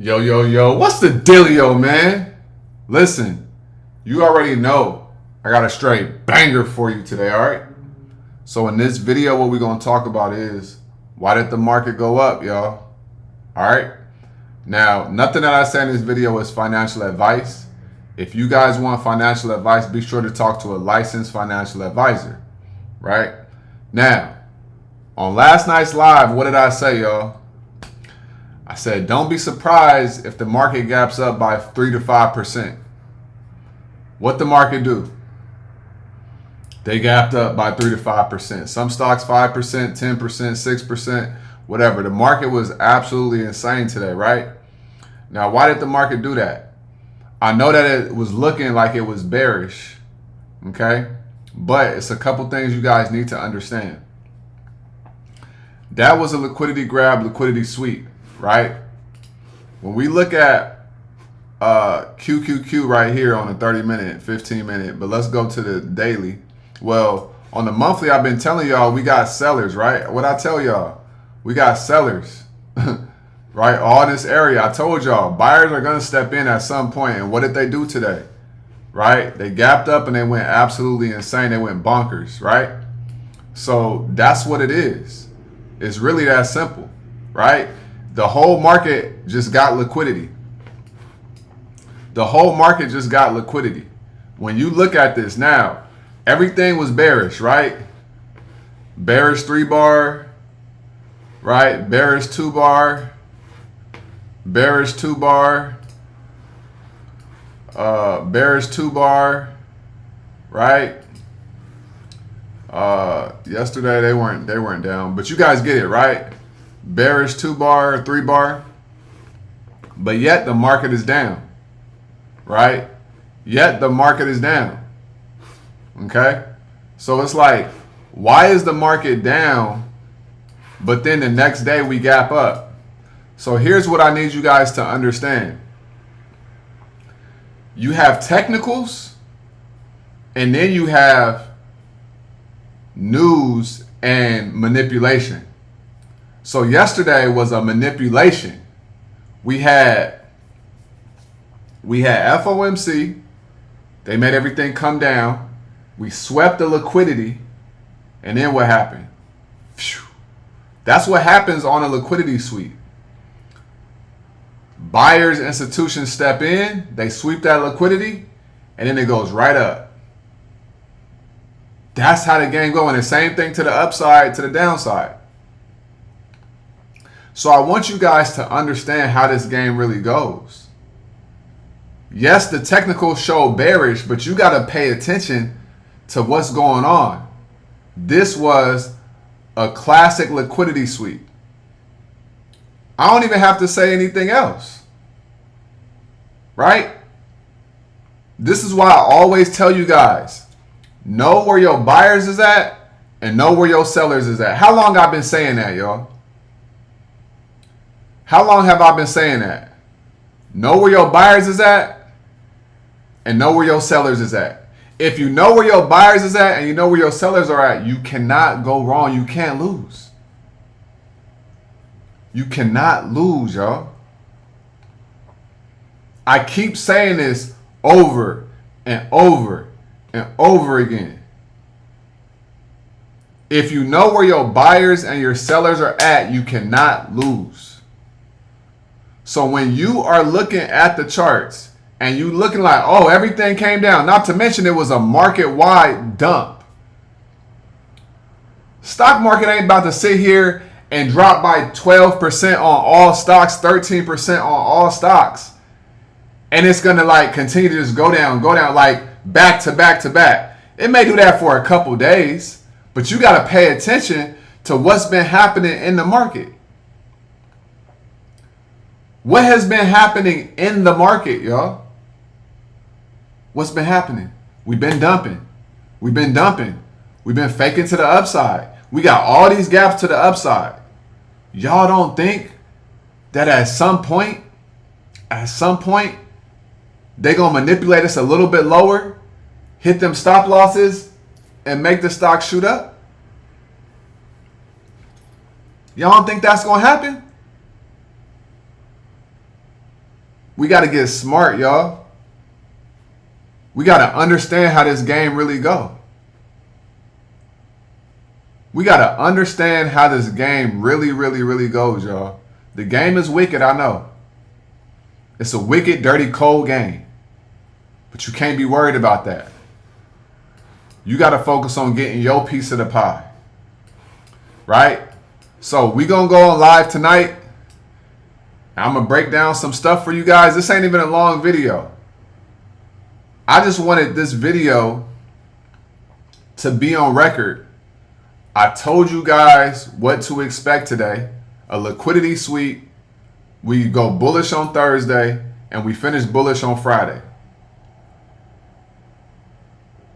Yo, yo, yo, what's the dealio, man? Listen, you already know I got a straight banger for you today, all right? So in this video, what we're going to talk about is why did the market go up, y'all? All right? Now, nothing that I say in this video is financial advice. If you guys want financial advice, be sure to talk to a licensed financial advisor, right? Now, on last night's live, what did I say, y'all? I said, don't be surprised if the market gaps up by 3 to 5%. What the market do? They gapped up by 3 to 5%. Some stocks 5%, 10%, 6%, whatever. The market was absolutely insane today, right? Now, why did the market do that? I know that it was looking like it was bearish, okay? But it's a couple things you guys need to understand. That was a liquidity grab, liquidity sweep, right? When we look at QQQ right here on the 30-minute, 15-minute, but let's go to the daily. Well, on the monthly, I've been telling y'all we got sellers, right? What I tell y'all, we got sellers, right? All this area, I told y'all, buyers are going to step in at some point. And what did they do today, right? They gapped up and they went absolutely insane. They went bonkers, right? So that's what it is. It's really that simple, right? The whole market just got liquidity. The whole market just got liquidity. When you look at this now, everything was bearish, right? Bearish 3-bar, right? Bearish 2-bar, bearish 2-bar, bearish 2-bar, right? Yesterday they weren't down, but you guys get it, right? Bearish 2-bar, 3-bar, but yet the market is down, right? Yet the market is down. Okay, so it's like, why is the market down, but then the next day we gap up? So here's what I need you guys to understand. You have technicals, and then you have news and manipulation. So yesterday was a manipulation. We had FOMC. They made everything come down. We swept the liquidity. And then what happened? Phew. That's what happens on a liquidity sweep. Buyers, institutions step in. They sweep that liquidity. And then it goes right up. That's how the game goes. And the same thing to the upside, to the downside. So I want you guys to understand how this game really goes. Yes, the technicals show bearish, but you got to pay attention to what's going on. This was a classic liquidity sweep. I don't even have to say anything else. Right? This is why I always tell you guys, know where your buyers is at and know where your sellers is at. How long I've been saying that, y'all? How long have I been saying that? Know where your buyers is at and know where your sellers is at. If you know where your buyers is at and you know where your sellers are at, you cannot go wrong. You can't lose. You cannot lose, y'all. I keep saying this over and over and over again. If you know where your buyers and your sellers are at, you cannot lose. So when you are looking at the charts and you looking like, oh, everything came down, not to mention it was a market-wide dump. Stock market ain't about to sit here and drop by 12% on all stocks, 13% on all stocks. And it's going to like continue to just go down like back to back to back. It may do that for a couple days, but you got to pay attention to what's been happening in the market. What has been happening in the market, y'all? What's been happening? We've been dumping. We've been dumping. We've been faking to the upside. We got all these gaps to the upside. Y'all don't think that at some point, they're going to manipulate us a little bit lower, hit them stop losses, and make the stock shoot up? Y'all don't think that's going to happen? we got to get smart, y'all. We got to understand how this game really go. We got to understand how this game really goes, y'all. The game is wicked, I know. It's a wicked, dirty, cold game. But you can't be worried about that. You got to focus on getting your piece of the pie. Right? So we going to go on live tonight. I'm going to break down some stuff for you guys. This ain't even a long video. I just wanted this video to be on record. I told you guys what to expect today. A liquidity sweep. We go bullish on Thursday and we finish bullish on Friday.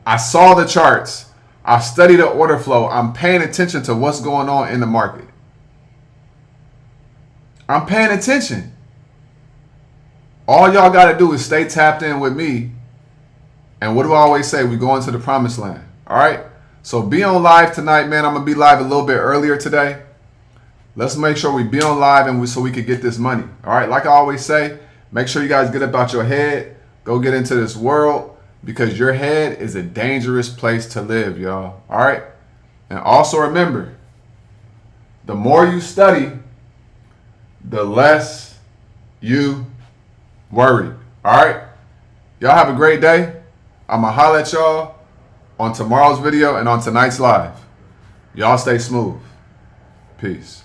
I saw the charts. I studied the order flow. I'm paying attention to what's going on in the market. I'm paying attention. All y'all got to do is stay tapped in with me. And what do I always say? We go into the promised land. All right? So be on live tonight, man. I'm going to be live a little bit earlier today. Let's make sure we be on live and so we could get this money. All right? Like I always say, make sure you guys get up out your head. Go get into this world because your head is a dangerous place to live, y'all. All right? And also remember, the more you study, the less you worry. All right? Y'all have a great day. I'm going to holler at y'all on tomorrow's video and on tonight's live. Y'all stay smooth. Peace.